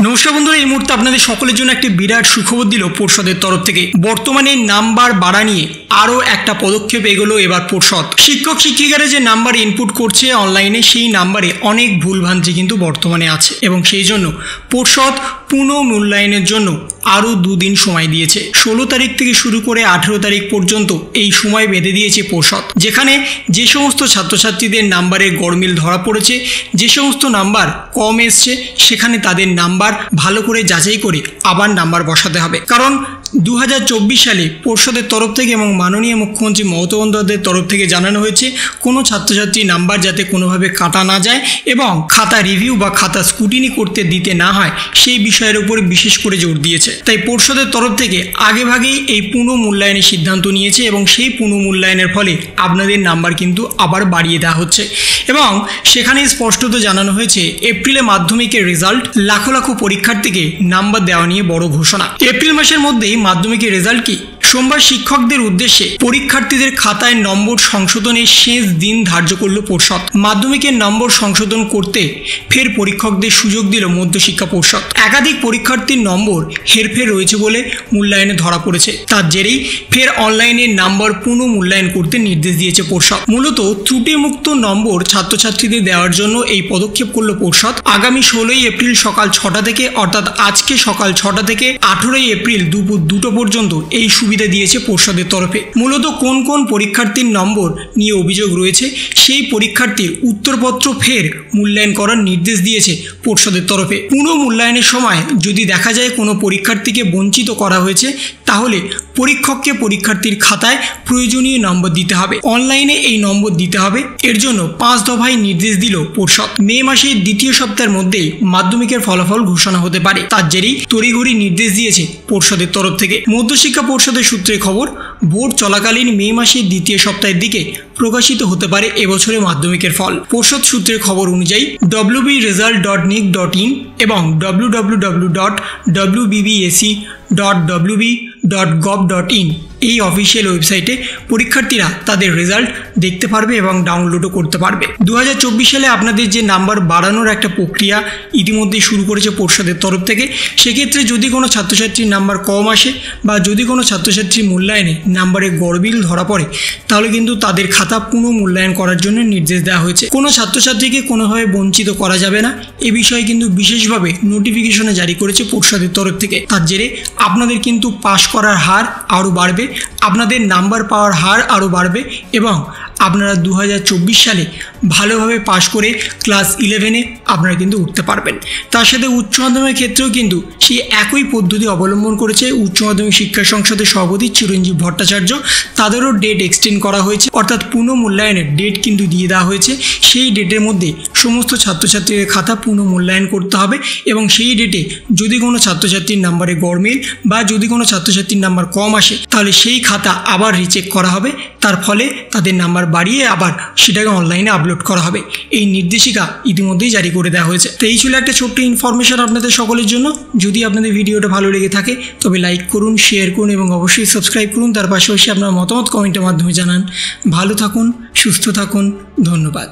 নমস্কার বন্ধুরা, এই মুহূর্তে আপনাদের সকলের জন্য একটি বিরাট সুখবর দিল পর্ষদের তরফ থেকে। বর্তমানে নাম্বার বাড়া নিয়ে আরও একটা পদক্ষেপ এগোলো এবার পর্ষদ। শিক্ষক শিক্ষিকারা যে নাম্বার ইনপুট করছে অনলাইনে, সেই নাম্বারে অনেক ভুলভ্রান্তি কিন্তু বর্তমানে আছে এবং সেই জন্য পর্ষদ পুনঃমূল্যায়নের জন্য আরও 2 দিন সময় দিয়েছে। 16 তারিখ থেকে শুরু করে 18 তারিখ পর্যন্ত এই সময় বেঁধে দিয়েছে পর্ষদ, যেখানে যে সমস্ত ছাত্রছাত্রীদের নাম্বারে গরমিল ধরা পড়েছে, যে সমস্ত নাম্বার কম এসছে, সেখানে তাদের নাম্বার ভালো করে যাচাই করে আবার নাম্বার বসাতে হবে। কারণ 2024 সালে পর্ষদের তরফ থেকে এবং মাননীয় মুখ্যমন্ত্রী মমতা বন্দ্যোপাধ্যায়ের তরফ থেকে জানানো হয়েছে কোনো ছাত্রছাত্রীর নাম্বার যাতে কোনোভাবে কাটা না যায় এবং খাতা রিভিউ বা খাতা স্ক্রুটিনি করতে দিতে না হয়, সেই বিষয়ের উপর বিশেষ করে জোর দিয়েছে। তাই পর্ষদের তরফ থেকে আগেভাগেই এই পুনঃমূল্যায়নের সিদ্ধান্ত নিয়েছে এবং সেই পুনঃমূল্যায়নের ফলে আপনাদের নাম্বার কিন্তু আবার বাড়িয়ে দেওয়া হচ্ছে এবং সেখানে স্পষ্টত জানানো হয়েছে এপ্রিলে মাধ্যমিকের রেজাল্ট, লাখো লাখো পরীক্ষার্থীকে নাম্বার দেওয়া নিয়ে বড় ঘোষণা। এপ্রিল মাসের মধ্যেই মাধ্যমিকের রেজাল্ট কি? সোমবার শিক্ষকদের উদ্দেশ্যে পরীক্ষার্থীদের খাতায় নম্বর সংশোধনের শেষ দিন ধার্য করল পর্ষদ। মাধ্যমিকের নম্বর সংশোধন করতে ফের পরীক্ষকদের সুযোগ দিল মধ্যশিক্ষা পর্ষদ। একাধিক পরীক্ষার্থীর নম্বর হেরফের রয়েছে বলে মূল্যায়নে ধরা পড়েছে। তার জেরেই ফের অনলাইনে নাম্বার পুনঃমূল্যায়ন করতে নির্দেশ দিয়েছে পর্ষদ। মূলত ত্রুটিমুক্ত নম্বর ছাত্রছাত্রীদের দেওয়ার জন্য এই পদক্ষেপ করল পর্ষদ। আগামী 16 এপ্রিল সকাল 6টা থেকে, অর্থাৎ আজকে সকাল 6টা থেকে 18 এপ্রিল দুপুর 2টো পর্যন্ত এই সুবিধা দিয়েছে পর্ষদের তরফে। মূলত কোন কোন পরীক্ষার্থীর নম্বর নিয়ে অভিযোগ রয়েছে, সেই পরীক্ষার্থীর উত্তরপত্র ফের মূল্যায়ন করার নির্দেশ দিয়েছে পর্ষদের তরফে। পুনঃমূল্যায়নের সময় যদি দেখা যায় কোনো পরীক্ষার্থীকে বঞ্চিত করা হয়েছে, তাহলে পরীক্ষককে পরীক্ষার্থীর খাতায় প্রয়োজনীয় নম্বর দিতে হবে, অনলাইনে এই নম্বর দিতে হবে। এর জন্য 5 দফায় নির্দেশ দিল পর্ষদ। মে মাসের দ্বিতীয় সপ্তাহের মধ্যেই মাধ্যমিকের ফলাফল ঘোষণা হতে পারে। তার জেরেই তড়িঘড়ি নির্দেশ দিয়েছে পর্ষদের তরফ থেকে। মধ্যশিক্ষা পর্ষদের সূত্রে খবর, ভোট চলাকালীন মে মাসের দ্বিতীয় সপ্তাহের দিকে প্রকাশিত হতে পারে এবছরে মাধ্যমিকের ফল। পর্ষদ সূত্রের খবর অনুযায়ী wbresult.nic.in এবং www.wbbsc.wb.gov.in এই অফিসিয়াল ওয়েবসাইটে পরীক্ষার্থীরা তাদের রেজাল্ট দেখতে পারবে এবং ডাউনলোডও করতে পারবে। 2024 সালে আপনাদের যে নাম্বার বাড়ানোর একটা প্রক্রিয়া ইতিমধ্যেই শুরু করেছে পর্ষদের তরফ থেকে। সেক্ষেত্রে যদি কোনো ছাত্রছাত্রীর নাম্বার কম আসে বা যদি কোনো ছাত্রছাত্রীর মূল্যায়নে নাম্বারে গরমিল ধরা পড়ে, তাহলে কিন্তু তাদের খাতা পুনঃমূল্যায়ন করার জন্য নির্দেশ দেওয়া হয়েছে। কোনো ছাত্রছাত্রীকে কোনোভাবে বঞ্চিত করা যাবে না, এ বিষয়ে কিন্তু বিশেষভাবে নোটিফিকেশনে জারি করেছে পর্ষদের তরফ থেকে। তার জেরে আপনাদের কিন্তু পাশ করার হার আরও বাড়বে, আপনাদের নাম্বার পাওয়ার হার আরও বাড়বে এবং আপনারা 2024 সালে ভালোভাবে পাশ করে ক্লাস 11-এ আপনারা কিন্তু উঠতে পারবেন। তার সাথে উচ্চ মাধ্যমিকের ক্ষেত্রেও কিন্তু সেই একই পদ্ধতি অবলম্বন করেছে উচ্চ মাধ্যমিক শিক্ষা সংসদের সভাপতি চিরঞ্জীব ভট্টাচার্য। তাদেরও ডেট এক্সটেন্ড করা হয়েছে, অর্থাৎ পুনঃমূল্যায়নের ডেট কিন্তু দিয়ে দেওয়া হয়েছে। সেই ডেটের মধ্যে সমস্ত ছাত্রছাত্রীদের খাতা পুনঃমূল্যায়ন করতে হবে এবং সেই ডেটে যদি কোনো ছাত্রছাত্রীর নাম্বারে গরমিল বা যদি কোনো ছাত্রছাত্রীর নাম্বার কম আসে, তাহলে সেই খাতা আবার রিচেক করা হবে। তার ফলে তাদের নাম্বার বাড়িয়ে আবার সেটাকে অনলাইনে আপলোড করা হবে। এই নির্দেশিকা ইতিমধ্যেই জারি করে দেওয়া হয়েছে। তো এই ছিল একটা ছোট্ট ইনফরমেশন আপনাদের সকলের জন্য। যদি আপনাদের ভিডিওটা ভালো লেগে থাকে তবে লাইক করুন, শেয়ার করুন এবং অবশ্যই সাবস্ক্রাইব করুন। তার পাশাপাশি আপনার মতামত কমেন্টের মাধ্যমে জানান। ভালো থাকুন, সুস্থ থাকুন, ধন্যবাদ।